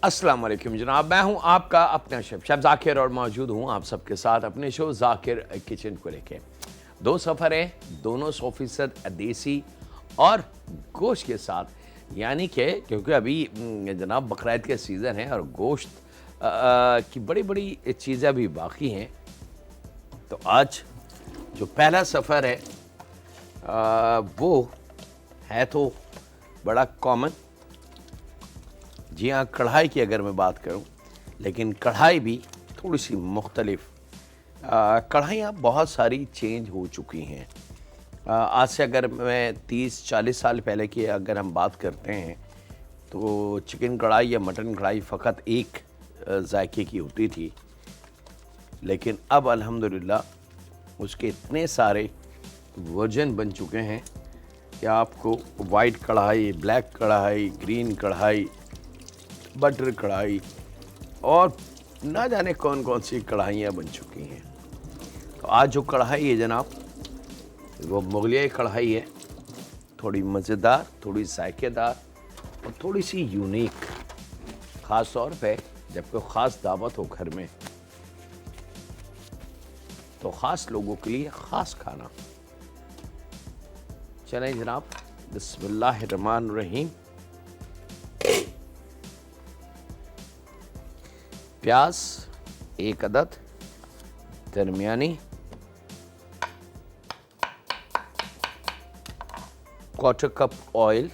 अस्सलाम वालेकुम जनाब, मैं हूं आपका अपना शेफ ज़ाकिर और मौजूद हूं आप सबके साथ अपने शो ज़ाकिर किचन को लेके। दो सफ़र हैं, दोनों 100% देसी और गोश्त के साथ, यानी कि क्योंकि अभी जनाब बकरीद का सीज़न है और गोश्त की बड़ी बड़ी चीज़ें अभी बाकी हैं। तो आज जो पहला सफ़र है वो है तो बड़ा कॉमन। जी हाँ, कढ़ाई की अगर मैं बात करूं, लेकिन कढ़ाई भी थोड़ी सी मुख्तलिफ। कढ़ाइयाँ बहुत सारी चेंज हो चुकी हैं। आज से अगर मैं 30-40 साल पहले की अगर हम बात करते हैं तो चिकन कढ़ाई या मटन कढ़ाई फ़कत एक जायके की होती थी, लेकिन अब अल्हम्दुलिल्लाह उसके इतने सारे वर्जन बन चुके हैं कि आपको वाइट कढ़ाई, ब्लैक कढ़ाई, ग्रीन कढ़ाई, बटर कढ़ाई और ना जाने कौन कौन सी कढ़ाइयाँ बन चुकी हैं। तो आज जो कढ़ाई है जनाब, वो मुगलियाई कढ़ाई है, थोड़ी मज़ेदार, थोड़ी जायकेदार और थोड़ी सी यूनिक। ख़ास तौर पे जब कोई ख़ास दावत हो घर में तो ख़ास लोगों के लिए ख़ास खाना। चलें जनाब, बिस्मिल्लाहिर्रहमानिर्रहीम। प्याज 1 अदद दरमियानी, क्वार्टर कप ऑयल,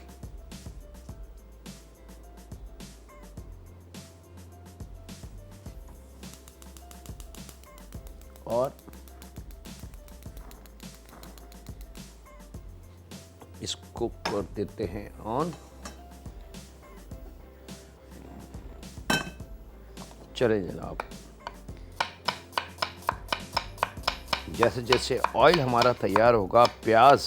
और इसको कर देते हैं ऑन। चलें जनाब, जैसे जैसे ऑयल हमारा तैयार होगा, प्याज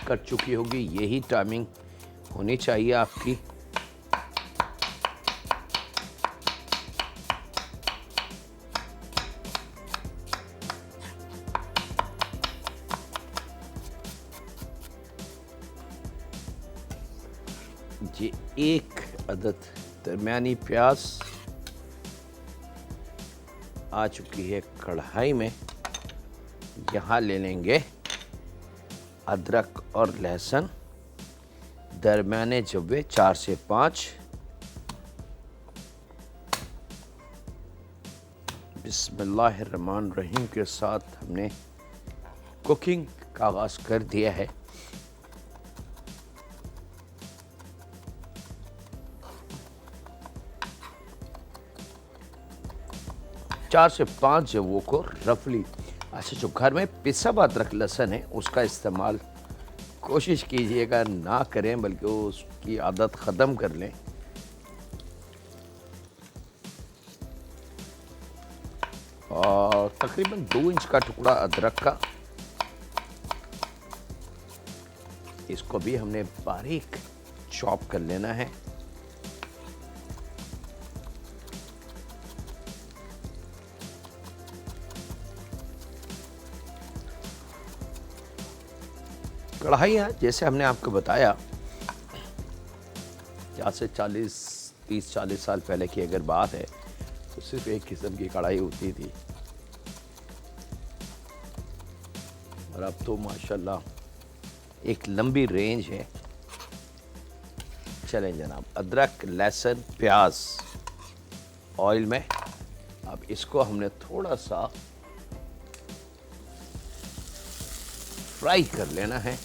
कट चुकी होगी, यही टाइमिंग होनी चाहिए आपकी। ये 1 अदद दरमियानी प्याज आ चुकी है कढ़ाई में। यहाँ ले लेंगे अदरक और लहसुन दरमियाने जब्बे 4 से 5। बिस्मिल्लाहिर्रहमानिर्रहीम के साथ हमने कुकिंग का आगाज़ कर दिया है। चार से 5 जवों को रफली, अच्छा जो घर में पिसा हुआ अदरक लहसुन है उसका इस्तेमाल कोशिश कीजिएगा ना करें, बल्कि उसकी आदत ख़त्म कर लें। और तकरीबन 2 इंच का टुकड़ा अदरक का, इसको भी हमने बारीक चॉप कर लेना है। कढ़ाइयाँ जैसे हमने आपको बताया, आज से 30-40 साल पहले की अगर बात है तो सिर्फ एक किस्म की कढ़ाई होती थी, और अब तो माशाल्लाह एक लंबी रेंज है। चलें जनाब, अदरक, लहसुन, प्याज ऑयल में, अब इसको हमने थोड़ा सा फ्राई कर लेना है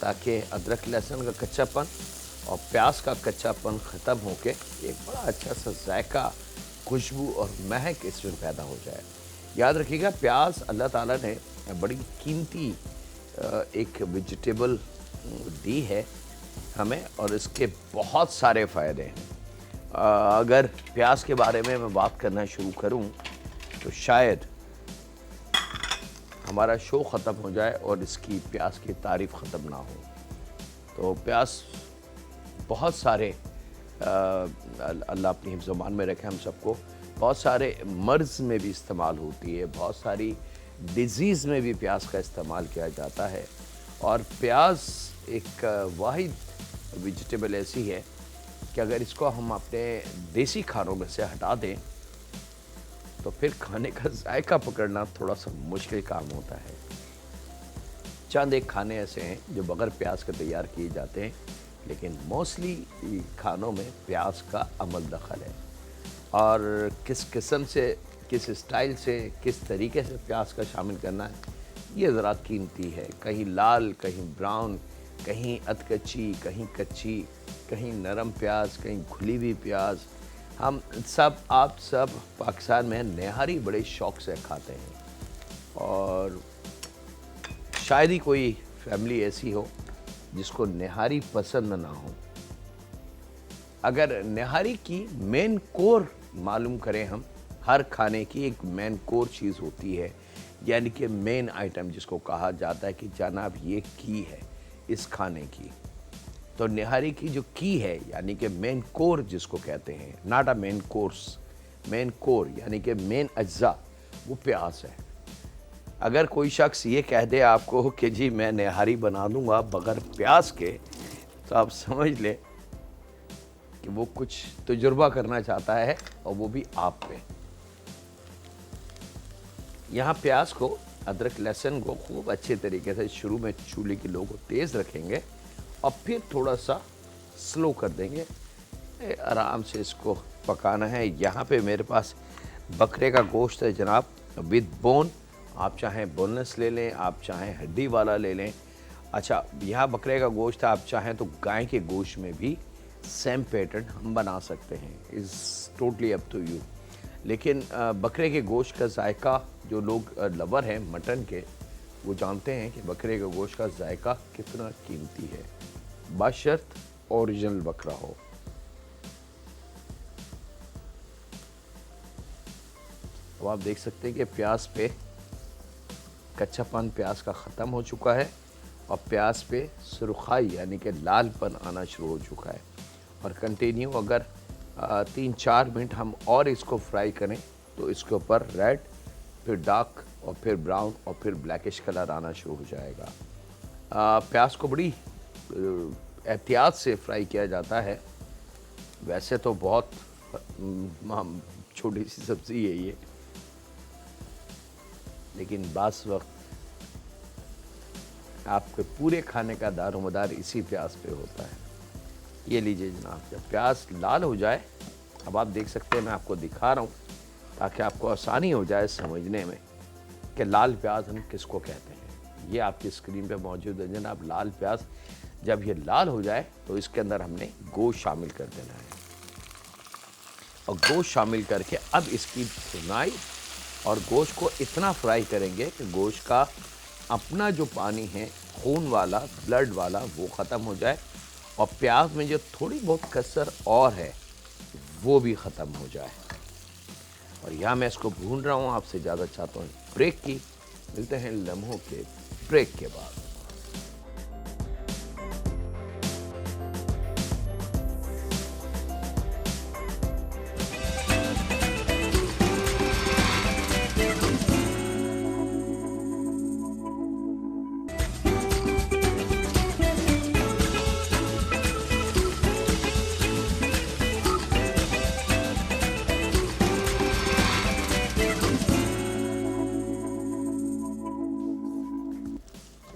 ताकि अदरक लहसुन का कच्चापन और प्याज का कच्चापन ख़त्म होके एक बड़ा अच्छा सा जायका, खुशबू और महक इसमें पैदा हो जाए। याद रखिएगा, प्याज अल्लाह ताला ने बड़ी कीमती एक वेजिटेबल दी है हमें, और इसके बहुत सारे फ़ायदे हैं। अगर प्याज के बारे में मैं बात करना शुरू करूं तो शायद हमारा शो ख़त्म हो जाए और इसकी प्याज की तारीफ़ ख़त्म ना हो। तो प्याज बहुत सारे अल्लाह अपनी हिफ्ज़-ओ-मान में रखे हम सबको, बहुत सारे मर्ज़ में भी इस्तेमाल होती है, बहुत सारी डिज़ीज़ में भी प्याज का इस्तेमाल किया जाता है। और प्याज एक वाहिद वेजिटेबल ऐसी है कि अगर इसको हम अपने देसी खानों में से हटा दें तो फिर खाने का जायका पकड़ना थोड़ा सा मुश्किल काम होता है। चंद एक खाने ऐसे हैं जो बगैर प्याज के तैयार किए जाते हैं, लेकिन मोस्टली खानों में प्याज का अमल दखल है। और किस किस्म से, किस स्टाइल से, किस तरीके से प्याज का शामिल करना है, ये ज़रा कीमती है। कहीं लाल, कहीं ब्राउन, कहीं अधकच्ची, कहीं कच्ची, कहीं नरम प्याज, कहीं घुली हुई प्याज। हम सब, आप सब पाकिस्तान में नहारी बड़े शौक़ से खाते हैं और शायद ही कोई फैमिली ऐसी हो जिसको नहारी पसंद ना हो। अगर नहारी की मेन कोर मालूम करें हम, हर खाने की एक मेन कोर चीज़ होती है, यानी कि मेन आइटम जिसको कहा जाता है कि जनाब ये की है इस खाने की। तो नहारी की जो की है यानी कि मेन कोर जिसको कहते हैं, not a main course, main core यानी कि मेन अज्जा, वो प्याज है। अगर कोई शख्स ये कह दे आपको कि जी मैं नहारी बना दूंगा बगैर प्याज के, तो आप समझ लें कि वो कुछ तजुर्बा करना चाहता है और वो भी आप पे। यहाँ प्याज को, अदरक लहसुन को खूब अच्छे तरीके से शुरू में चूल्हे की लो को तेज़ रखेंगे और फिर थोड़ा सा स्लो कर देंगे। आराम से इसको पकाना है। यहाँ पे मेरे पास बकरे का गोश्त है जनाब, विद बोन। आप चाहें बोनलेस ले लें, आप चाहें हड्डी वाला ले लें। अच्छा, यहाँ बकरे का गोश्त है, आप चाहें तो गाय के गोश्त में भी सेम पैटर्न हम बना सकते हैं। Is totally up to you. लेकिन बकरे के गोश्त का जायका, जो लोग लवर हैं मटन के, वो जानते हैं कि बकरे के गोश्त का जायका कितना कीमती है, बशर्त ओरिजिनल बकरा हो। अब आप देख सकते हैं कि प्याज पे कच्चापन प्याज का ख़त्म हो चुका है और प्याज पे सुरखाई यानी कि लालपन आना शुरू हो चुका है। और कंटिन्यू अगर 3-4 मिनट हम और इसको फ्राई करें तो इसके ऊपर रेड, फिर डार्क और फिर ब्राउन और फिर ब्लैकिश कलर आना शुरू हो जाएगा। प्याज को बड़ी एहतियात से फ्राई किया जाता है। वैसे तो बहुत छोटी सी सब्ज़ी है ये, लेकिन बास वक्त आपके पूरे खाने का दारोमदार इसी प्याज पे होता है। ये लीजिए जनाब, जब प्याज लाल हो जाए, अब आप देख सकते हैं मैं आपको दिखा रहा हूँ ताकि आपको आसानी हो जाए समझने में कि लाल प्याज हम किसको कहते हैं। ये आपकी स्क्रीन पे मौजूद है जनाब, लाल प्याज। जब ये लाल हो जाए तो इसके अंदर हमने गोश्त शामिल कर देना है और गोश्त शामिल करके अब इसकी भुनाई और गोश्त को इतना फ्राई करेंगे कि गोश्त का अपना जो पानी है, खून वाला, ब्लड वाला, वो ख़त्म हो जाए और प्याज में जो थोड़ी बहुत कसर और है वो भी ख़त्म हो जाए। और यहाँ मैं इसको भून रहा हूँ, आपसे ज़्यादा चाहता हूँ ब्रेक की। मिलते हैं लम्हों के ब्रेक के बाद।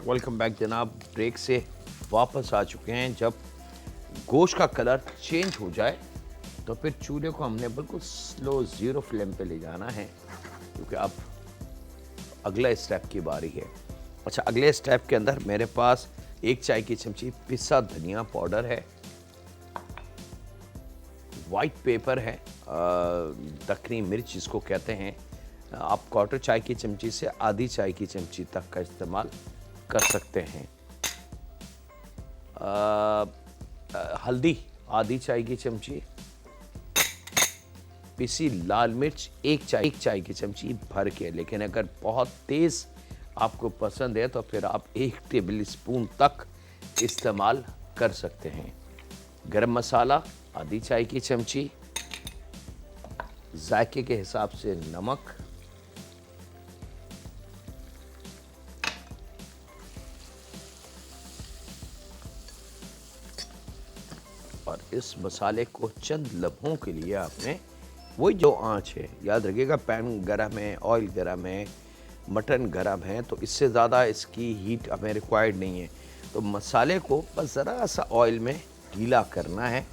वेलकम बैक जनाब, ब्रेक से वापस आ चुके हैं। जब गोश्त का कलर चेंज हो जाए तो फिर चूल्हे को हमने बिल्कुल स्लो 0 फ्लेम पे ले जाना है, क्योंकि अब अगला स्टेप की बारी है। अच्छा, अगले स्टेप के अंदर मेरे पास 1 चाय की चमची पिसा धनिया पाउडर है, वाइट पेपर है, दखनी मिर्च जिसको कहते हैं। आप क्वार्टर चाय की चमची से आधी चाय की चमची तक का इस्तेमाल कर सकते हैं। हल्दी आधी चाय की चमची, पिसी लाल मिर्च 1 चाय की चमची भर के। लेकिन अगर बहुत तेज़ आपको पसंद है तो फिर आप 1 टेबल स्पून तक इस्तेमाल कर सकते हैं। गरम मसाला आधी चाय की चमची, जायके के हिसाब से नमक, और इस मसाले को चंद लम्हों के लिए आपने, वही जो आंच है, याद रखिएगा पैन गरम है, ऑयल गरम है, मटन गरम है, तो इससे ज़्यादा इसकी हीट हमें रिक्वायर्ड नहीं है। तो मसाले को बस ज़रा सा ऑयल में गीला करना है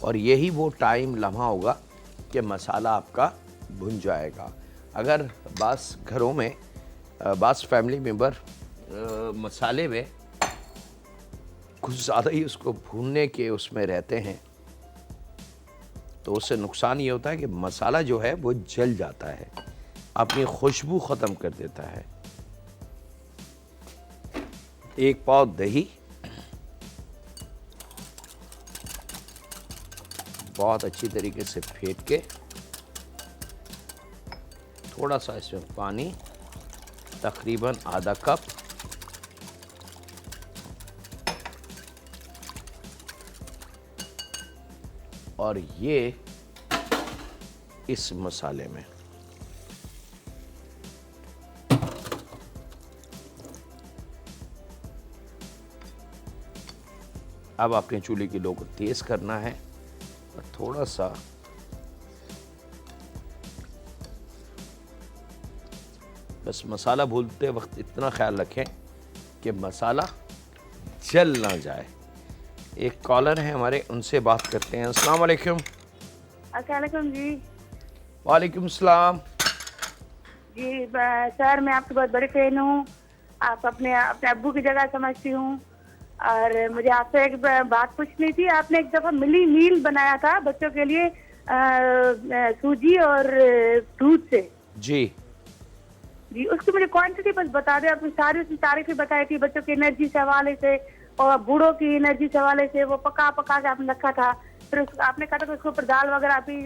और यही वो टाइम लम्हा होगा कि मसाला आपका भुन जाएगा। अगर बास घरों में बास फैमिली मेम्बर मसाले में कुछ ज़्यादा ही उसको भूनने के उसमें रहते हैं तो उससे नुकसान ये होता है कि मसाला जो है वो जल जाता है, अपनी खुशबू ख़त्म कर देता है। एक पाव दही, बहुत अच्छी तरीके से फेंट के, थोड़ा सा इसमें पानी, तकरीबन आधा कप, और ये इस मसाले में अब आपने चूल्हे की लो को तेज करना है और थोड़ा सा बस मसाला भूनते वक्त इतना ख्याल रखें कि मसाला जल ना जाए। एक कॉलर है हमारे, उनसे बात करते हैं। अस्सलाम वालेकुम। अस्सलाम वालेकुम जी। वालेकुम सलाम। जी सर, मैं आपकी बहुत बड़ी फैन हूँ। आप अपने अपने अब्बू की जगह समझती हूँ और मुझे आपसे एक बात पूछनी थी। आपने एक दफ़ा मिली मील बनाया था बच्चों के लिए सूजी और दूध से। जी जी, उसकी मुझे क्वांटिटी बस बता दें। आपने सारी उसकी तारीफें बताई थी बच्चों की एनर्जी से हवाले से और बूढ़ों की एनर्जी से हवाले से। वो पका पका के आपने रखा था, फिर आपने कहा था कि उसके ऊपर दाल वगैरह भी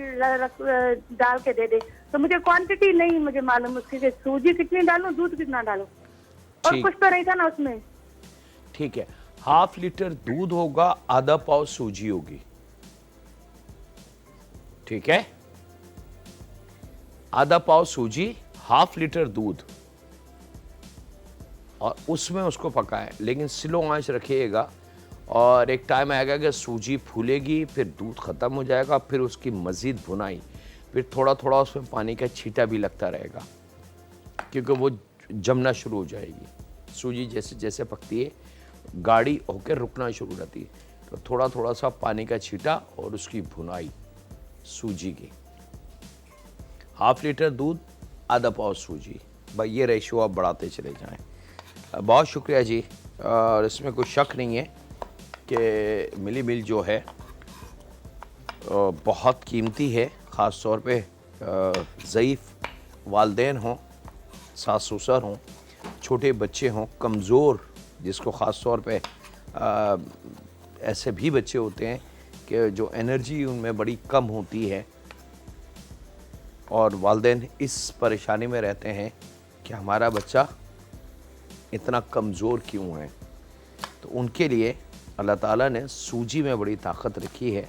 डाल के दे दे। तो मुझे क्वांटिटी नहीं मुझे मालूम उसकी, सूजी कितनी डालूं, दूध कितना डालूं, और कुछ तो नहीं था ना उसमें। ठीक है, ½ लीटर दूध होगा, आधा पाव सूजी होगी। ठीक है, आधा पाव सूजी, ½ लीटर दूध, और उसमें उसको पकाएं, लेकिन स्लो आंच रखिएगा। और एक टाइम आएगा कि सूजी फूलेगी, फिर दूध ख़त्म हो जाएगा, फिर उसकी मज़ीद भुनाई, फिर थोड़ा थोड़ा उसमें पानी का छींटा भी लगता रहेगा क्योंकि वो जमना शुरू हो जाएगी। सूजी जैसे जैसे पकती है गाढ़ी होकर रुकना शुरू रहती है, तो थोड़ा थोड़ा सा पानी का छींटा और उसकी भुनाई सूजी की। ½ लीटर दूध, आधा पाव सूजी, भाई ये रेशियो आप बढ़ाते चले जाएं। बहुत शुक्रिया जी। और इसमें कोई शक नहीं है कि मिली मिल जो है बहुत कीमती है, ख़ास तौर पे ज़ईफ़ वालदेन हों, सास ससुर हों, छोटे बच्चे हों, कमज़ोर, जिसको ख़ास तौर पे ऐसे भी बच्चे होते हैं कि जो एनर्जी उनमें बड़ी कम होती है और वालदेन इस परेशानी में रहते हैं कि हमारा बच्चा इतना कमज़ोर क्यों है। तो उनके लिए अल्लाह ताला ने सूजी में बड़ी ताकत रखी है।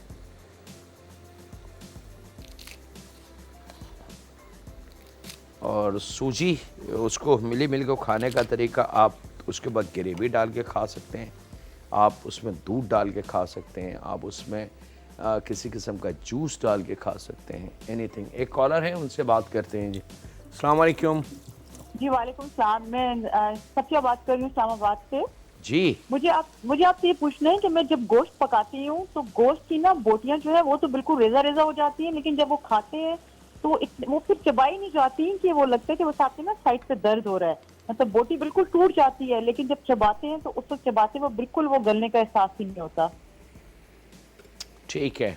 और सूजी उसको मिली मिल को खाने का तरीका, आप उसके बाद ग्रेवी डाल के खा सकते हैं, आप उसमें दूध डाल के खा सकते हैं, आप उसमें किसी किस्म का जूस डाल के खा सकते हैं, एनीथिंग। एक कॉलर है, उनसे बात करते हैं जी। अस्सलाम वालेकुम। जी वालेकुम सलाम। मैं सत्या बात कर रही हूँ इस्लामाबाद से। जी मुझे आपसे ये पूछना है कि मैं जब गोश्त पकाती हूँ तो गोश्त की ना बोटियां जो है वो तो बिल्कुल रेजा रेजा हो जाती हैं, लेकिन जब वो खाते हैं तो वो फिर चबाई नहीं जाती कि वो लगता है कि वो साथ में ना साइड से दर्द हो रहा है। मतलब बोटी बिल्कुल टूट जाती है, लेकिन जब चबाते हैं तो उस वक्त चबाते वो बिल्कुल वो गलने का एहसास ही नहीं होता। ठीक है,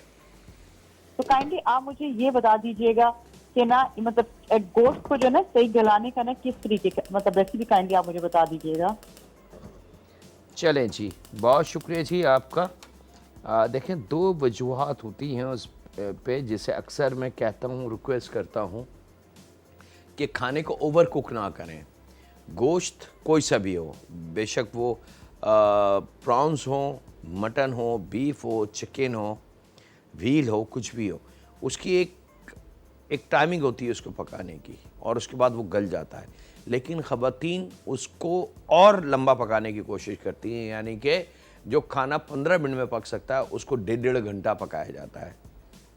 तो काइंडली आप मुझे ये बता दीजिएगा कि ना मतलब गोश्त को जो ना सही गलाने का ना किस तरीके का मतलब रेसिपी काइंडली आप मुझे बता दीजिएगा। चलें जी, बहुत शुक्रिया जी आपका। देखें, दो वजूहात होती हैं उस पे, जिसे अक्सर मैं कहता हूँ, रिक्वेस्ट करता हूँ कि खाने को ओवर कुक ना करें। गोश्त कोई सा भी हो, बेशक वो प्रॉन्स हो, मटन हो, बीफ हो, चिकन हो, व्हील हो, कुछ भी हो, उसकी एक टाइमिंग होती है उसको पकाने की, और उसके बाद वो गल जाता है। लेकिन ख़वातीन उसको और लंबा पकाने की कोशिश करती हैं, यानी कि जो खाना 15 मिनट में पक सकता है उसको 1.5 घंटा पकाया जाता है,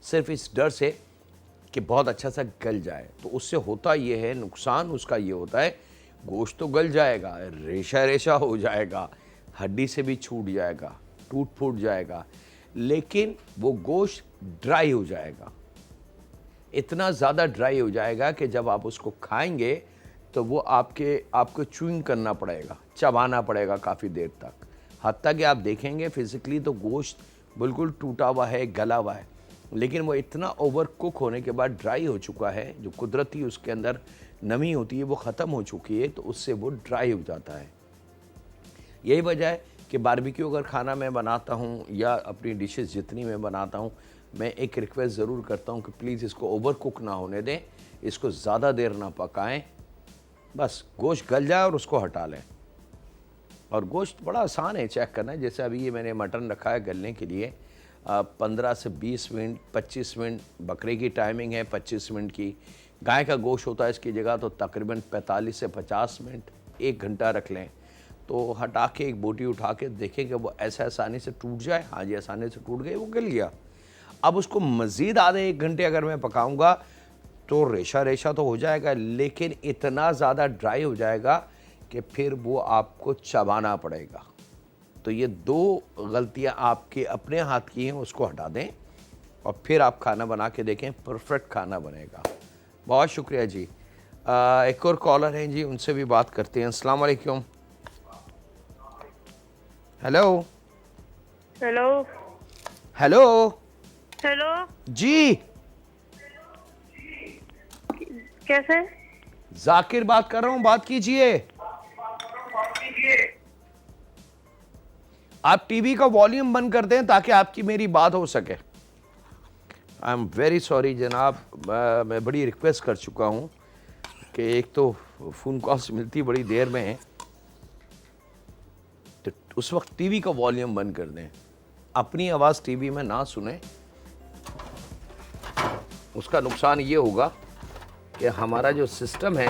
सिर्फ इस डर से कि बहुत अच्छा सा गल जाए। तो उससे होता ये है, नुकसान उसका ये होता है, गोश्त तो गल जाएगा, रेशा रेशा हो जाएगा, हड्डी से भी छूट जाएगा, टूट फूट जाएगा, लेकिन वो गोश्त ड्राई हो जाएगा, इतना ज़्यादा ड्राई हो जाएगा कि जब आप उसको खाएंगे तो वो आपको च्यूइंग करना पड़ेगा, चबाना पड़ेगा काफ़ी देर तक। हत्ता कि आप देखेंगे फिज़िकली तो गोश्त बिल्कुल टूटा हुआ है, गला हुआ है, लेकिन वो इतना ओवर कुक होने के बाद ड्राई हो चुका है, जो कुदरती उसके अंदर नमी होती है वो ख़त्म हो चुकी है, तो उससे वो ड्राई हो जाता है। यही वजह है कि बारबेक्यू अगर खाना मैं बनाता हूँ या अपनी डिशेस जितनी मैं बनाता हूँ, मैं एक रिक्वेस्ट ज़रूर करता हूँ कि प्लीज़ इसको ओवर कुक ना होने दें, इसको ज़्यादा देर ना पकाएं, बस गोश्त गल जाए और उसको हटा लें। और गोश्त बड़ा आसान है चेक करना, जैसे अभी ये मैंने मटन रखा है गलने के लिए, 15 से 20 मिनट, 25 मिनट बकरे की टाइमिंग है, 25 मिनट की। गाय का गोश्त होता है इसकी जगह तो तकरीबन 45 से 50 मिनट, 1 घंटा रख लें। तो हटा के एक बोटी उठा के देखें कि वो ऐसा आसानी से टूट जाए, हाँ जी आसानी से टूट गई, वो गल गया। अब उसको मज़ीद आधे 1 घंटे अगर मैं पकाऊंगा तो रेशा रेशा तो हो जाएगा, लेकिन इतना ज़्यादा ड्राई हो जाएगा कि फिर वो आपको चबाना पड़ेगा। तो ये 2 गलतियां आपके अपने हाथ की हैं, उसको हटा दें और फिर आप खाना बना के देखें, परफेक्ट खाना बनेगा। बहुत शुक्रिया जी। एक और कॉलर हैं जी, उनसे भी बात करते हैं। अस्सलाम वालेकुम। हेलो हेलो हेलो हेलो जी, कैसे? जाकिर बात कर रहा हूँ, बात कीजिए। आप टीवी का वॉल्यूम बंद कर दें ताकि आपकी मेरी बात हो सके। आई एम वेरी सॉरी जनाब, मैं बड़ी रिक्वेस्ट कर चुका हूँ कि एक तो फ़ोन कॉल्स मिलती बड़ी देर में है, तो उस वक्त टीवी का वॉल्यूम बंद कर दें, अपनी आवाज़ टीवी में ना सुने। उसका नुकसान ये होगा कि हमारा जो सिस्टम है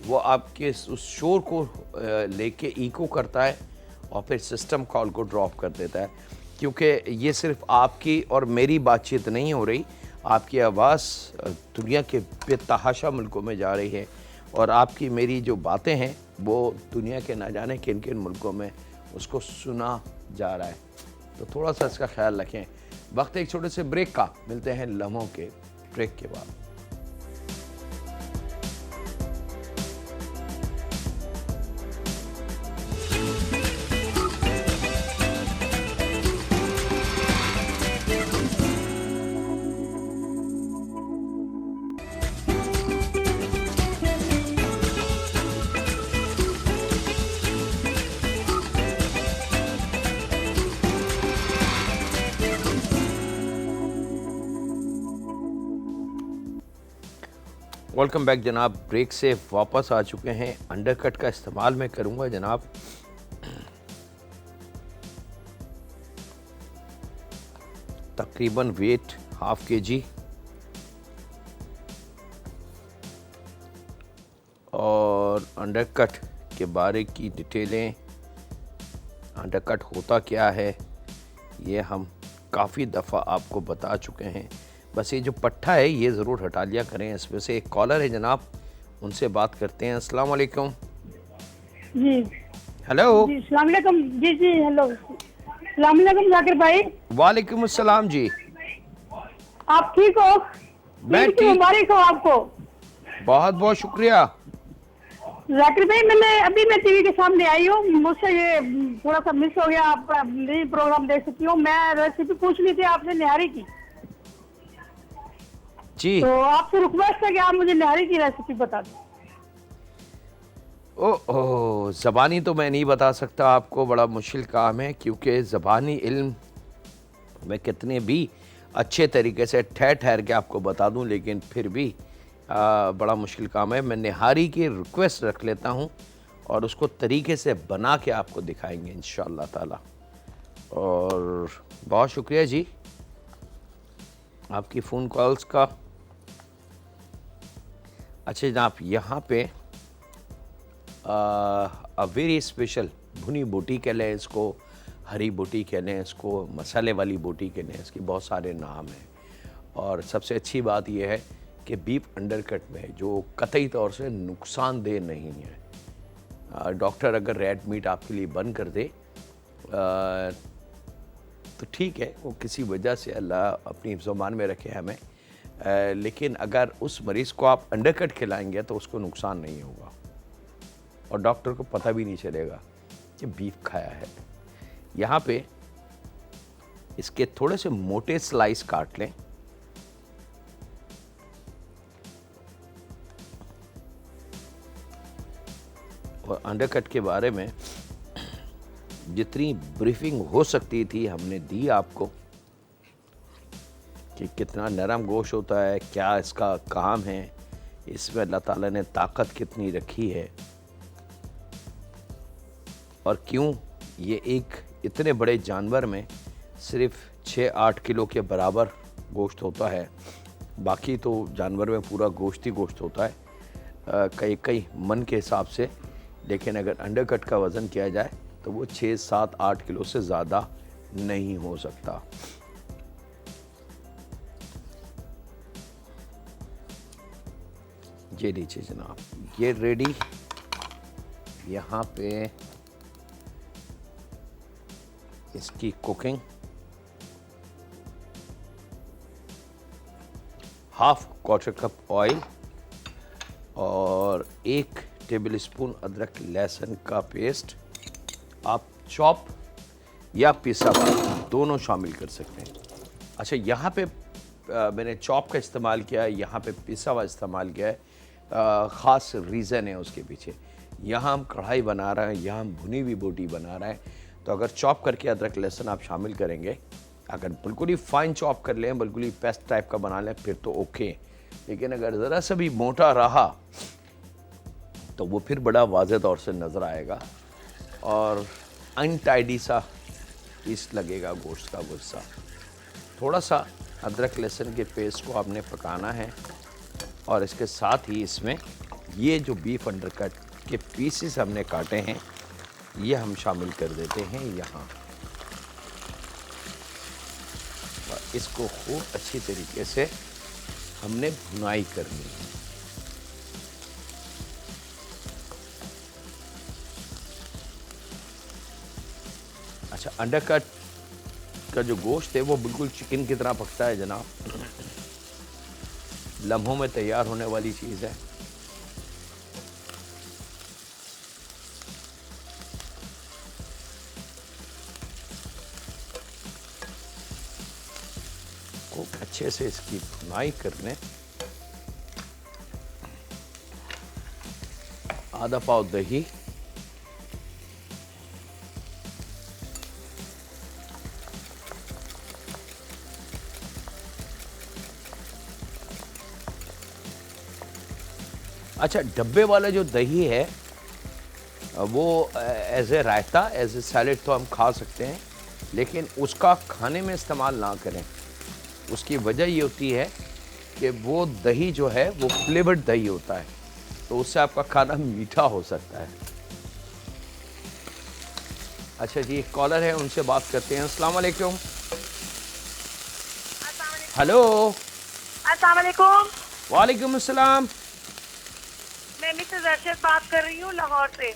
वो आपके उस शोर को लेके इको करता है और फिर सिस्टम कॉल को ड्रॉप कर देता है, क्योंकि ये सिर्फ आपकी और मेरी बातचीत नहीं हो रही, आपकी आवाज़ दुनिया के बेतहाशा मुल्कों में जा रही है और आपकी मेरी जो बातें हैं वो दुनिया के ना जाने किन किन मुल्कों में उसको सुना जा रहा है। तो थोड़ा सा इसका ख्याल रखें। वक्त एक छोटे से ब्रेक का, मिलते हैं लम्हों के ब्रेक के बाद। वेलकम बैक जनाब। ब्रेक से वापस आ चुके हैं। अंडरकट का इस्तेमाल मैं करूंगा जनाब। तकरीबन वेट ½ kg और अंडरकट के बारे की डिटेलें, अंडरकट होता क्या है ये हम काफ़ी दफ़ा आपको बता चुके हैं। बस ये जो पट्टा है ये ज़रूर हटा लिया करें। इसमें से एक कॉलर है जनाब, उनसे बात करते हैं। अस्सलाम वालेकुम। जी हेलो जी अस्सलाम वालेकुम। जी जी हेलो, अस्सलाम वालेकुम जाकिर भाई। वालेकुम अस्सलाम जी। आप ठीक हो? मैं ईद की ठीक। मुबारक हो आपको। बहुत बहुत शुक्रिया। जाकिर भाई मैं टीवी के सामने आई हूँ, मुझसे ये थोड़ा सा मिस हो गया, आपका नहीं प्रोग्राम देख सकती हूँ। मैं रेसिपी पूछ ली थी आपसे निहारी की, जी तो आपसे रिक्वेस्ट है कि आप मुझे निहारी की रेसिपी बता दें। ओह, ज़बानी तो मैं नहीं बता सकता आपको, बड़ा मुश्किल काम है, क्योंकि ज़बानी इल्म मैं कितने भी अच्छे तरीके से ठहर के आपको बता दूं, लेकिन फिर भी बड़ा मुश्किल काम है। मैं निहारी की रिक्वेस्ट रख लेता हूं और उसको तरीके से बना के आपको दिखाएंगे इंशाअल्लाह ताला। और बहुत शुक्रिया जी आपकी फ़ोन कॉल्स का। अच्छा जनाब, यहाँ पे अ वेरी स्पेशल भुनी बोटी कह लें इसको, हरी बोटी कह लें इसको, मसाले वाली बोटी कह लें, इसके बहुत सारे नाम हैं। और सबसे अच्छी बात यह है कि बीफ अंडरकट में जो कतई तौर से नुकसानदेह नहीं है। डॉक्टर अगर रेड मीट आपके लिए बंद कर दे तो ठीक है, वो किसी वजह से अल्लाह अपनी ज़ुबान में रखे हमें, लेकिन अगर उस मरीज़ को आप अंडरकट खिलाएंगे तो उसको नुकसान नहीं होगा और डॉक्टर को पता भी नहीं चलेगा कि बीफ खाया है। यहाँ पे इसके थोड़े से मोटे स्लाइस काट लें। और अंडरकट के बारे में जितनी ब्रीफिंग हो सकती थी हमने दी आपको कि कितना नरम गोश्त होता है, क्या इसका काम है, इसमें अल्लाह ताला ने ताकत कितनी रखी है और क्यों ये एक इतने बड़े जानवर में सिर्फ 6-8 किलो के बराबर गोश्त होता है। बाकी तो जानवर में पूरा गोश्त ही गोश्त होता है कई मन के हिसाब से, लेकिन अगर अंडरकट का वज़न किया जाए तो वो 6-7-8 किलो से ज़्यादा नहीं हो सकता। ये लीजिए जनाब, ये रेडी। यहाँ पे इसकी cooking, half quarter cup oil और 1 टेबल स्पून अदरक लहसुन का पेस्ट। आप चॉप या पिसा हुआ दोनों शामिल कर सकते हैं। अच्छा, यहाँ पे मैंने चॉप का इस्तेमाल किया है, यहाँ पे पिसा हुआ इस्तेमाल किया है। ख़ास रीज़न है उसके पीछे। यहाँ हम कढ़ाई बना रहे हैं, यहाँ हम भुनी हुई बोटी बना रहे हैं, तो अगर चॉप करके अदरक लहसुन आप शामिल करेंगे, अगर बिल्कुल ही फाइन चॉप कर लें, बिल्कुल ही पेस्ट टाइप का बना लें फिर तो ओके, लेकिन अगर ज़रा सा भी मोटा रहा तो वो फिर बड़ा वाज़ेह तौर से नज़र आएगा और अनटाइडी सा पीस लगेगा गोश्त का गुस्सा। थोड़ा सा अदरक लहसुन के पेस्ट को आपने पकाना है और इसके साथ ही इसमें ये जो बीफ अंडरकट के पीसेस हमने काटे हैं ये हम शामिल कर देते हैं यहाँ और इसको खूब अच्छी तरीके से हमने भुनाई करनी है। अच्छा, अंडरकट का जो गोश्त है वो बिल्कुल चिकन की तरह पकता है जनाब, लम्हों में तैयार होने वाली चीज़ है। खूब अच्छे से इसकी भुनाई करने, आधा पाव दही, अच्छा डब्बे वाला जो दही है वो as a raita, as a salad तो हम खा सकते हैं, लेकिन उसका खाने में इस्तेमाल ना करें। उसकी वजह ये होती है कि वो दही जो है वो फ्लेवर्ड दही होता है, तो उससे आपका खाना मीठा हो सकता है। अच्छा जी, एक कॉलर है, उनसे बात करते हैं। अस्सलाम वालेकुम। हेलो। अस्सलाम वालेकुम। वालेकुम अस्सलाम। मैं मिसेस अरशद बात कर रही हूँ लाहौर से।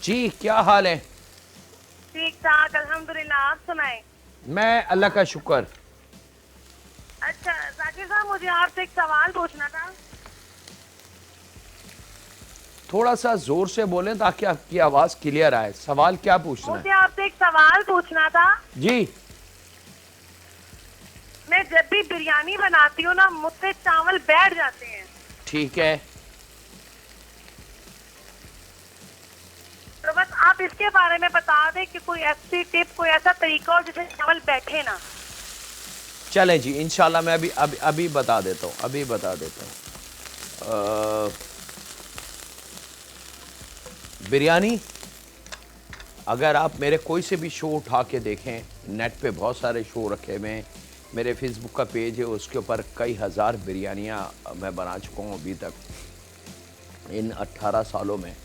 जी, क्या हाल है? ठीक ठाक अल्हम्दुलिल्लाह, आप सुनाएं। मैं अल्लाह का शुक्र। अच्छा जाकिर साहब, मुझे आपसे एक सवाल पूछना था। थोड़ा सा जोर से बोलें ताकि आपकी आवाज क्लियर आए। सवाल क्या पूछना मुझे है? आपसे एक सवाल पूछना था। जी। मैं जब भी बिरयानी बनाती हूँ ना, मुझसे चावल बैठ जाते हैं। ठीक है, तो बस आप इसके बारे में बता दें कि कोई ऐसी टिप, कोई ऐसा तरीका हो जिससे चावल बैठे ना। चलें जी, इंशाल्लाह मैं अभी बता देता हूँ। बिरयानी, अगर आप मेरे कोई से भी शो उठा के देखें, नेट पे बहुत सारे शो रखे हुए हैं, मेरे फेसबुक का पेज है, उसके ऊपर कई हज़ार बिरयानियाँ मैं बना चुका हूँ अभी तक इन 18 सालों में।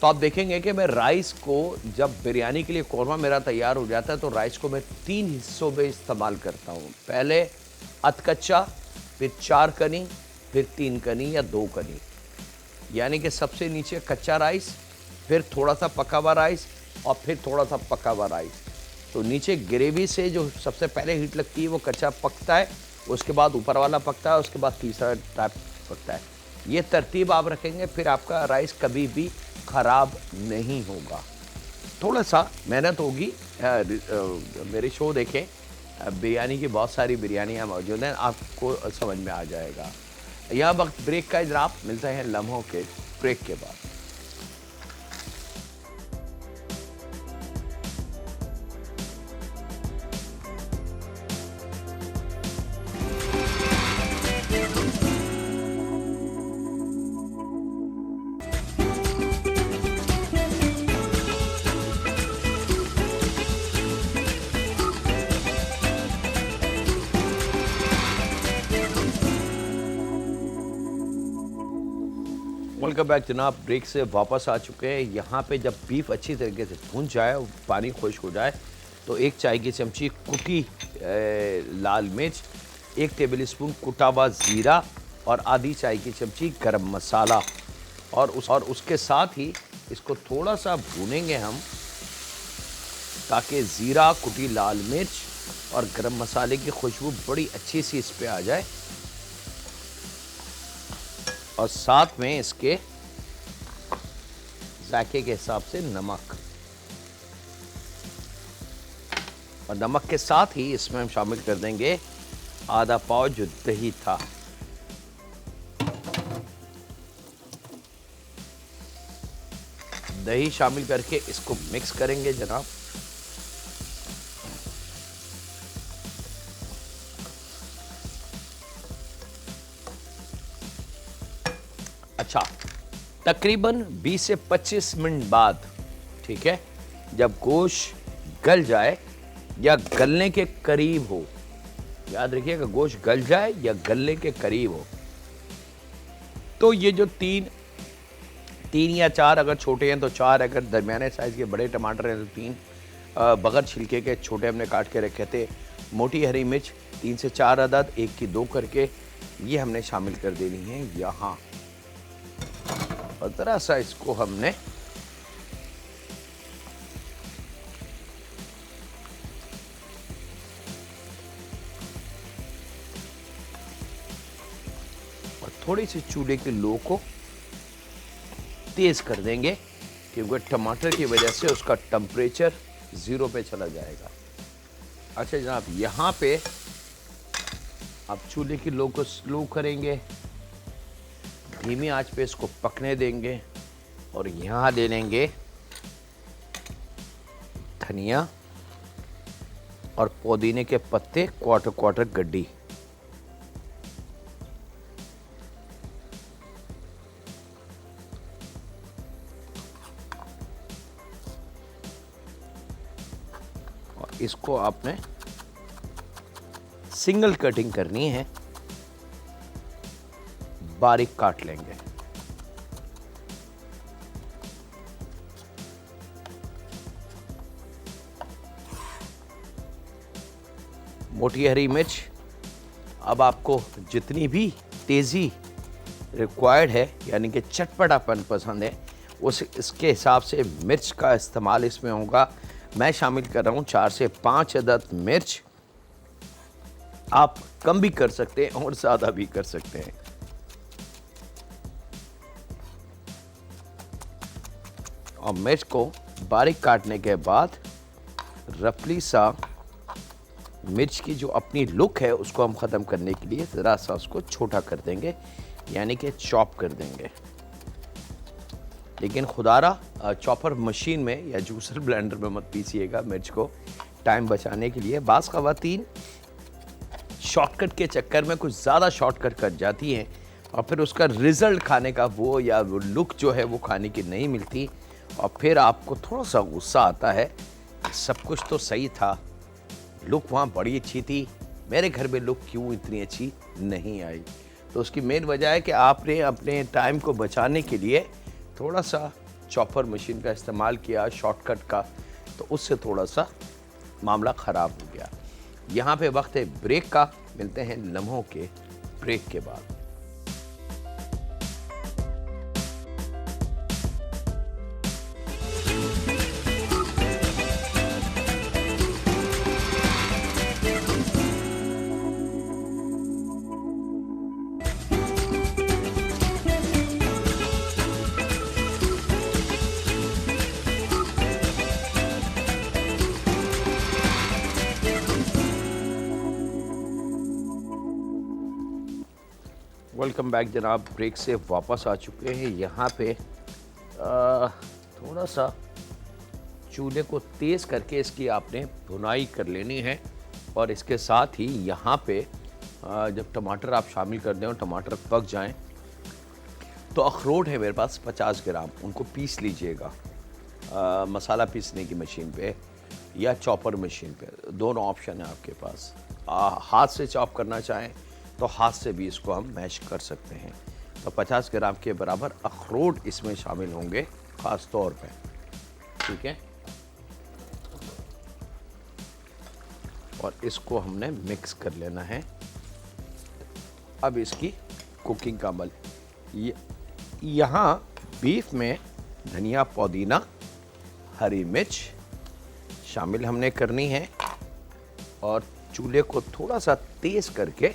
तो आप देखेंगे कि मैं राइस को, जब बिरयानी के लिए कौरमा मेरा तैयार हो जाता है तो राइस को मैं 3 हिस्सों में इस्तेमाल करता हूँ। पहले अधकच्चा, फिर 4 कनी, फिर 3 कनी या 2 कनी, यानी कि सबसे नीचे कच्चा राइस, फिर थोड़ा सा पका हुआ राइस और फिर थोड़ा सा पका हुआ राइस। तो नीचे ग्रेवी से जो सबसे पहले हीट लगती है वो कच्चा पकता है, उसके बाद ऊपर वाला पकता है, उसके बाद तीसरा टाइप पकता है। ये तरतीब आप रखेंगे, फिर आपका राइस कभी भी ख़राब नहीं होगा। थोड़ा सा मेहनत होगी। मेरे शो देखें, बिरयानी की बहुत सारी बिरयानियाँ मौजूद हैं, आपको समझ में आ जाएगा। यह वक्त ब्रेक का जनाब, मिलते हैं लम्हों के ब्रेक के बाद। वेलकम बैक जनाब, ब्रेक से वापस आ चुके हैं। यहाँ पे जब बीफ अच्छी तरीके से भून जाए और पानी खुश्क हो जाए तो 1 चाय की चमची कुटी लाल मिर्च, 1 टेबलस्पून कुटा हुआ ज़ीरा और आधी चाय की चमची गरम मसाला, और उसके साथ ही इसको थोड़ा सा भूनेंगे हम, ताकि ज़ीरा, कुटी लाल मिर्च और गरम मसाले की खुशबू बड़ी अच्छी सी इस पे आ जाए। और साथ में इसके जायके के हिसाब से नमक, और नमक के साथ ही इसमें हम शामिल कर देंगे आधा पाव जो दही था। दही शामिल करके इसको मिक्स करेंगे जनाब। अच्छा, तकरीबन 20 से 25 मिनट बाद, ठीक है, जब गोश्त गल जाए या गलने के करीब हो, याद रखिएगा गोश्त गल जाए या गलने के करीब हो, तो ये जो तीन या 4, अगर छोटे हैं तो 4, अगर दरमियाने साइज़ के बड़े टमाटर हैं तो 3, बगैर छिलके के छोटे हमने काट के रखे थे। मोटी हरी मिर्च 3 से 4 अदद, 1 की 2 करके, ये हमने शामिल कर देनी है यहाँ। और ज़रा सा इसको हमने और थोड़ी सी चूल्हे की लो को तेज कर देंगे, क्योंकि टमाटर की वजह से उसका टेम्परेचर 0 पे चला जाएगा। अच्छा जनाब, यहाँ पे आप चूल्हे की लो को स्लो करेंगे, धीमी आंच पे इसको पकने देंगे, और यहाँ ले लेंगे धनिया और पुदीने के पत्ते क्वार्टर गड्डी। और इसको आपने सिंगल कटिंग करनी है, बारीक काट लेंगे। मोटी हरी मिर्च, अब आपको जितनी भी तेज़ी रिक्वायर्ड है, यानी कि चटपटापन पसंद है, उस इसके हिसाब से मिर्च का इस्तेमाल इसमें होगा। मैं शामिल कर रहा हूँ 4 से 5 अदद मिर्च। आप कम भी कर सकते हैं और ज़्यादा भी कर सकते हैं। और मिर्च को बारीक काटने के बाद रफली सा मिर्च की जो अपनी लुक है उसको हम ख़त्म करने के लिए ज़रा सा उसको छोटा कर देंगे, यानी कि चॉप कर देंगे। लेकिन खुदारा चॉपर मशीन में या जूसर ब्लेंडर में मत पीसिएगा मिर्च को, टाइम बचाने के लिए। बाज़ ख़वातीन शॉर्टकट के चक्कर में कुछ ज़्यादा शॉर्टकट कर जाती हैं और फिर उसका रिज़ल्ट खाने का वो लुक जो है वो खाने की नहीं मिलती, और फिर आपको थोड़ा सा गुस्सा आता है। सब कुछ तो सही था, लुक वहाँ बड़ी अच्छी थी, मेरे घर में लुक क्यों इतनी अच्छी नहीं आई? तो उसकी मेन वजह है कि आपने अपने टाइम को बचाने के लिए थोड़ा सा चॉपर मशीन का इस्तेमाल किया शॉर्टकट का, तो उससे थोड़ा सा मामला ख़राब हो गया। यहाँ पे वक्त है ब्रेक का, मिलते हैं लम्हों के ब्रेक के बाद। वेलकम बैक जनाब, ब्रेक से वापस आ चुके हैं। यहाँ पे थोड़ा सा चूल्हे को तेज़ करके इसकी आपने भुनाई कर लेनी है। और इसके साथ ही यहाँ पे जब टमाटर आप शामिल कर दें और टमाटर पक जाएं, तो अखरोट है मेरे पास 50 ग्राम, उनको पीस लीजिएगा मसाला पीसने की मशीन पे या चॉपर मशीन पे, दोनों ऑप्शन है आपके पास। हाथ से चॉप करना चाहें तो हाथ से भी इसको हम मैश कर सकते हैं। तो 50 ग्राम के बराबर अखरोट इसमें शामिल होंगे ख़ास तौर पे, ठीक है। और इसको हमने मिक्स कर लेना है। अब इसकी कुकिंग का अमल, यहाँ बीफ में धनिया, पुदीना, हरी मिर्च शामिल हमने करनी है और चूल्हे को थोड़ा सा तेज़ करके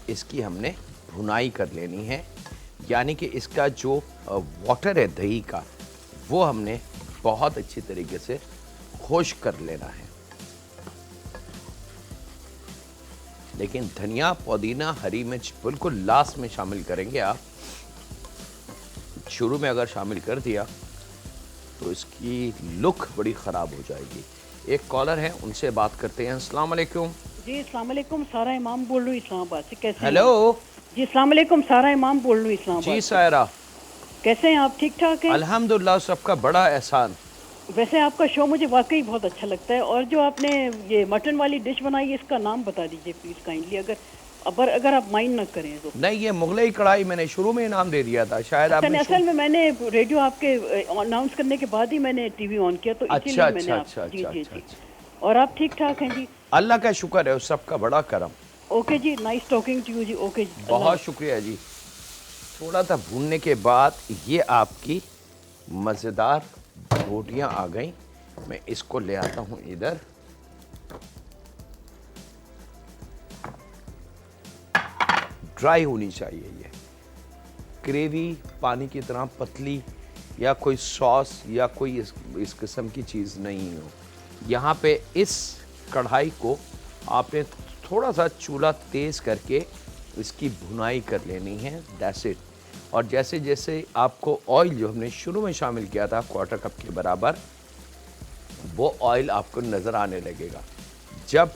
इसकी हमने भुनाई कर लेनी है। यानी कि इसका जो वाटर है दही का, वो हमने बहुत अच्छी तरीके से खुश कर लेना है। लेकिन धनिया, पुदीना, हरी मिर्च बिल्कुल लास्ट में शामिल करेंगे आप। शुरू में अगर शामिल कर दिया तो इसकी लुक बड़ी ख़राब हो जाएगी। एक कॉलर है, उनसे बात करते हैं। अस्सलाम वालेकुम। जी अस्सलाम वालेकुम, सारा इमाम बोल रही हूँ इस्लामाबाद से। कैसे हैं? हेलो जी अस्सलाम वालेकुम, सारा इमाम बोल रही हूँ इस्लामाबाद जी से। सायरा, कैसे हैं आप? ठीक ठाक हैं? अल्हम्दुलिल्लाह, सबका बड़ा एहसान। वैसे आपका शो मुझे वाकई बहुत अच्छा लगता है। और जो आपने ये मटन वाली डिश बनाई है, इसका नाम बता दीजिए प्लीज काइंडली, अगर आप माइंड ना करें तो। नहीं, ये मुगलई कढ़ाई मैंने शुरू में नाम दे दिया था, शायद आपने असल में मैंने रेडियो आपके अनाउंस करने के बाद ही मैंने टीवी ऑन किया, तो इसीलिए मैंने अच्छा। जी। और आप ठीक ठाक हैं जी? अल्लाह का शुक्र है, उस सबका बड़ा करम। ओके जी, नाइस टॉकिंग टू यू जी। ओके जी, बहुत शुक्रिया जी। थोड़ा सा भूनने के बाद ये आपकी मज़ेदार रोटियां आ गई। मैं इसको ले आता हूँ इधर। ड्राई होनी चाहिए ये, ग्रेवी पानी की तरह पतली या कोई सॉस या कोई इस किस्म की चीज़ नहीं हो। यहाँ पे इस कढ़ाई को आपने थोड़ा सा चूल्हा तेज़ करके इसकी भुनाई कर लेनी है, दैट्स इट। और जैसे जैसे आपको ऑयल जो हमने शुरू में शामिल किया था क्वार्टर कप के बराबर, वो ऑयल आपको नज़र आने लगेगा। जब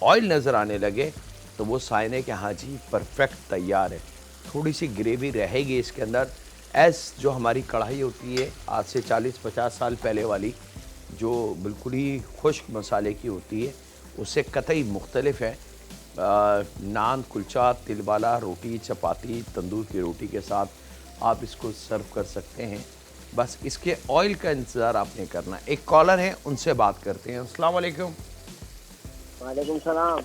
ऑयल नज़र आने लगे तो वो साइने के हाँ जी परफेक्ट तैयार है। थोड़ी सी ग्रेवी रहेगी इसके अंदर, एज जो हमारी कढ़ाई होती है आज से 40-50 साल पहले वाली, जो बिल्कुल ही खुश्क मसाले की होती है, उससे कतई मुख्तलिफ है। नान, कुलचा, तिल वाला रोटी, चपाती, तंदूर की रोटी के साथ आप इसको सर्व कर सकते हैं। बस इसके ऑयल का इंतज़ार आपने करना है। एक कॉलर है, उनसे बात करते हैं। अस्सलाम वालेकुम। वालेकुम सलाम।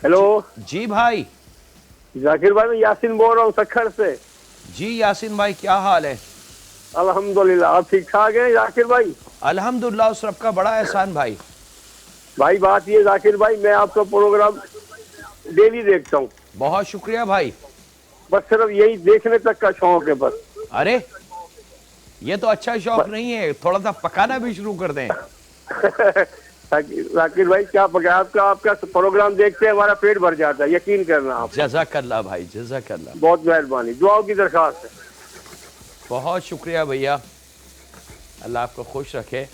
हेलो जी भाई। जाकिर भाई, मैं यासिन बोल रहा हूँ सखर से। जी यासिन भाई, क्या हाल है? अल्हम्दुलिल्लाह, आप ठीक ठाक हैं जाकिर भाई? अल्हम्दुलिल्लाह, उस रब का बड़ा एहसान भाई। भाई बात ये जाकिर भाई, मैं आपका प्रोग्राम डेली देखता हूँ। बहुत शुक्रिया भाई। बस सिर्फ यही देखने तक का शौक है बस। अरे ये तो अच्छा शौक नहीं है, थोड़ा सा पकाना भी शुरू कर दें। जाकिर भाई क्या पका, आपका प्रोग्राम देखते हैं हमारा पेट भर जाता है, यकीन करना आप। जज़ाकल्लाह भाई, जज़ाकल्लाह, बहुत मेहरबानी, दुआओं की दरखास्त है। बहुत शुक्रिया भैया, अल्लाह आपको खुश रखे।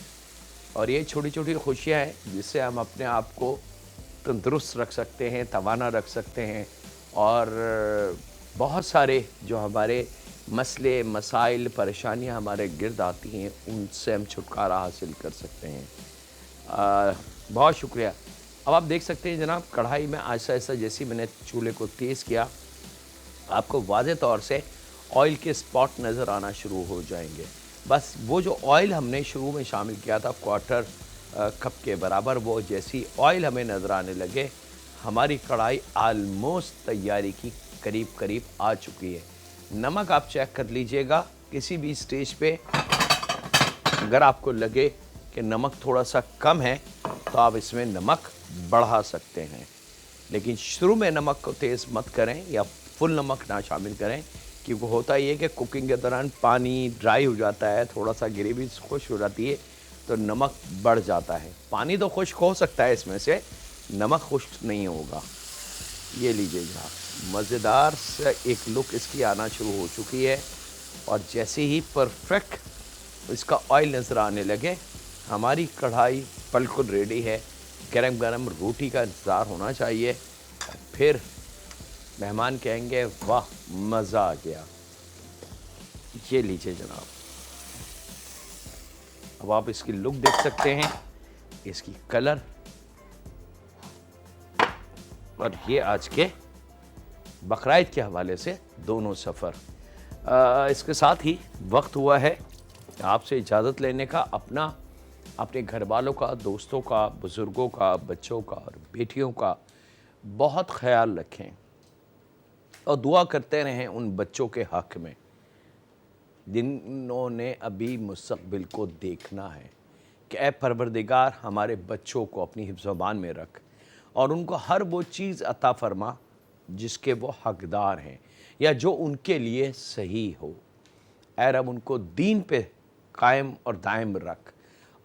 और ये छोटी छोटी खुशियाँ हैं जिससे हम अपने आप को तंदुरुस्त रख सकते हैं, तवाना रख सकते हैं, और बहुत सारे जो हमारे मसले, मसाइल, परेशानियां हमारे गिर्द आती हैं, उनसे हम छुटकारा हासिल कर सकते हैं। बहुत शुक्रिया। अब आप देख सकते हैं जनाब, कढ़ाई में आहिस्ता आहिस्ता जैसे मैंने चूल्हे को तेज़ किया, आपको वाज़े तौर से ऑयल के स्पॉट नज़र आना शुरू हो जाएंगे। बस वो जो ऑयल हमने शुरू में शामिल किया था क्वार्टर कप के बराबर, वो जैसी ऑयल हमें नज़र आने लगे, हमारी कढ़ाई आलमोस्ट तैयारी की करीब करीब आ चुकी है। नमक आप चेक कर लीजिएगा किसी भी स्टेज पे। अगर आपको लगे कि नमक थोड़ा सा कम है तो आप इसमें नमक बढ़ा सकते हैं, लेकिन शुरू में नमक को तेज़ मत करें या फुल नमक ना शामिल करें, क्योंकि होता ये है कि कुकिंग के दौरान पानी ड्राई हो जाता है, थोड़ा सा ग्रेवी खुश्क हो जाती है तो नमक बढ़ जाता है। पानी तो खुश्क हो सकता है इसमें से, नमक खुश्क नहीं होगा। ये लीजिएगा, मज़ेदार से एक लुक इसकी आना शुरू हो चुकी है और जैसे ही परफेक्ट इसका ऑयल नज़र आने लगे, हमारी कढ़ाई बिल्कुल रेडी है। गरम गरम रोटी का इंतज़ार होना चाहिए, फिर मेहमान कहेंगे वाह मज़ा आ गया। ये लीजिए जनाब, अब आप इसकी लुक देख सकते हैं, इसकी कलर, और ये आज के बकराईद के हवाले से दोनों सफ़र। इसके साथ ही वक्त हुआ है आपसे इजाज़त लेने का। अपने घर वालों का, दोस्तों का, बुज़ुर्गों का, बच्चों का और बेटियों का बहुत ख्याल रखें और दुआ करते रहें उन बच्चों के हक़ में जिन्होंने अभी मुस्तक़बिल को देखना है कि ऐ परवरदिगार हमारे बच्चों को अपनी हिफ्ज़-ओ-मान में रख और उनको हर वो चीज़ अता फरमा जिसके वो हकदार हैं या जो उनके लिए सही हो। ऐ रब उनको दीन पे कायम और दायम रख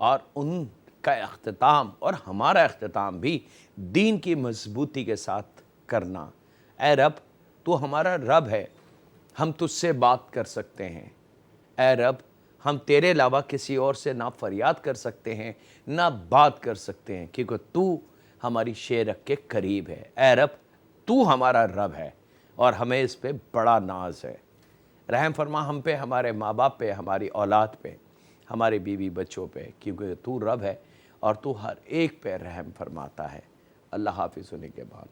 और उनका अख्तिताम और हमारा अख्तिताम भी दीन की मजबूती के साथ करना। ऐ रब तू हमारा रब है, हम तुझसे बात कर सकते हैं। ऐ रब हम तेरे अलावा किसी और से ना फरियाद कर सकते हैं ना बात कर सकते हैं, क्योंकि तू हमारी शेरक के करीब है। ऐ रब तू हमारा रब है और हमें इस पे बड़ा नाज है। रहम फरमा हम पे, हमारे माँ बाप पे, हमारी औलाद पे, हमारे बीवी बच्चों पे, क्योंकि तू रब है और तू हर एक पे रहम फरमाता है। अल्लाह हाफिज़ होने के बाद